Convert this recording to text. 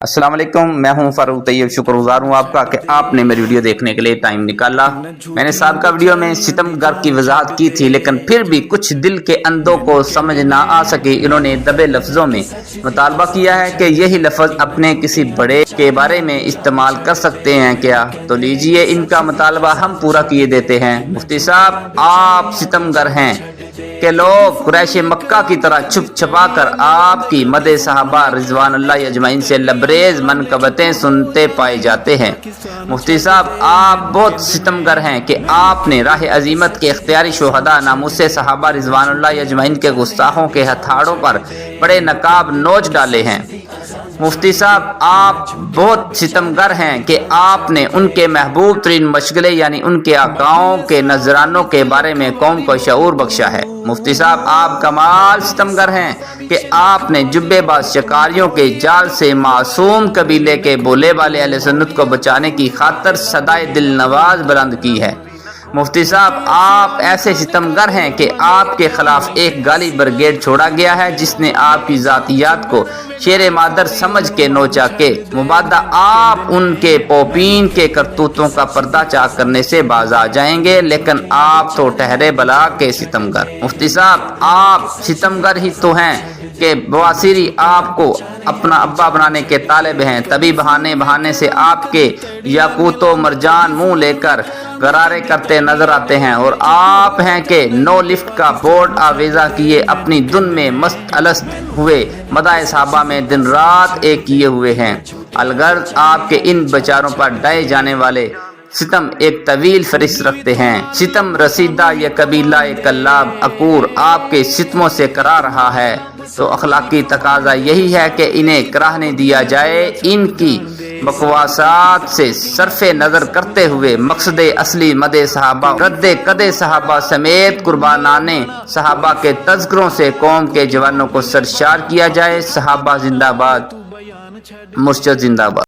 अस्सलाम वालेकुम, मैं हूं फारूक तैयब। शुक्रगुजार हूं आपका कि आपने मेरी वीडियो देखने के लिए टाइम निकाला। मैंने साबिका वीडियो में सितमगर की वजाहत की थी, लेकिन फिर भी कुछ दिल के अंधों को समझ ना आ सके। इन्होंने दबे लफ्जों में मुतालबा किया है कि यही लफ्ज अपने किसी बड़े के बारे में इस्तेमाल कर सकते हैं क्या। तो लीजिए, इनका मुतालबा हम पूरा किए देते हैं। मुफ्ती साहब, आप सितमगर हैं कि लोग कुरैश मक्का की तरह छुप छुपा कर आपकी मदे सहाबा रिजवानुल्लाह अजमईन से लबरेज मनकबतें सुनते पाए जाते हैं। मुफ्ती साहब, आप बहुत सितमगर हैं कि आपने राह अजीमत के इख्तियारी शोहदा नामुसे सहाबा रिजवानुल्लाह अजमईन के गुस्ताखों के हथाड़ों पर बड़े नकाब नोच डाले हैं। मुफ्ती साहब, आप बहुत सितमगर हैं कि आपने उनके महबूब तरीन मशगले यानी उनके आकाओं के नजरानों के बारे में कौम को शऊर बख्शा है। मुफ्ती साहब, आप कमाल सितमगर हैं कि आपने जुब्बेबाज शिकारियों के जाल से मासूम कबीले के बोले वाले अहले सुन्नत को बचाने की खातिर सदाए दिल नवाज बुलंद की है। मुफ्ती साहब, आप ऐसे सितमगर हैं कि आपके खिलाफ एक गाली ब्रिगेड छोड़ा गया है जिसने आपकी जातियात को शेर मादर समझ के नोचा के मुबादा आप उनके पोपीन के करतूतों का पर्दा चाक करने से बाज आ जाएंगे, लेकिन आप तो ठहरे बला के सितमगर। मुफ्ती साहब, आप सितमगर ही तो हैं कि बवासीरी आपको अपना अब्बा बनाने के तालिब हैं। तभी बहाने बहाने से आपके याकूतो मरजान मुंह लेकर गरारे करते नजर आते हैं, और आप हैं कि नो लिफ्ट का बोर्ड आवेजा किए अपनी धुन में मस्त अलस्त हुए मदाए साहबा में दिन रात एक किए हुए हैं। अलगर्ज आपके इन बेचारों पर डाए जाने वाले सितम एक तवील फरिश्त रखते हैं। सितम रसीदा ये कबीला ये कल्लाब अकूर आपके सितमों से करा रहा है, तो अखलाकी तकाजा यही है कि इन्हें कराहने दिया जाए। इनकी बकवासात से सरफे नजर करते हुए मकसद असली मदे सहाबा रद्दे कदे सहाबा समेत कुर्बानाने सहाबा के तज़किरों से कौम के जवानों को सरशार किया जाए। सहाबा जिंदाबाद, मुर्शद जिंदाबाद।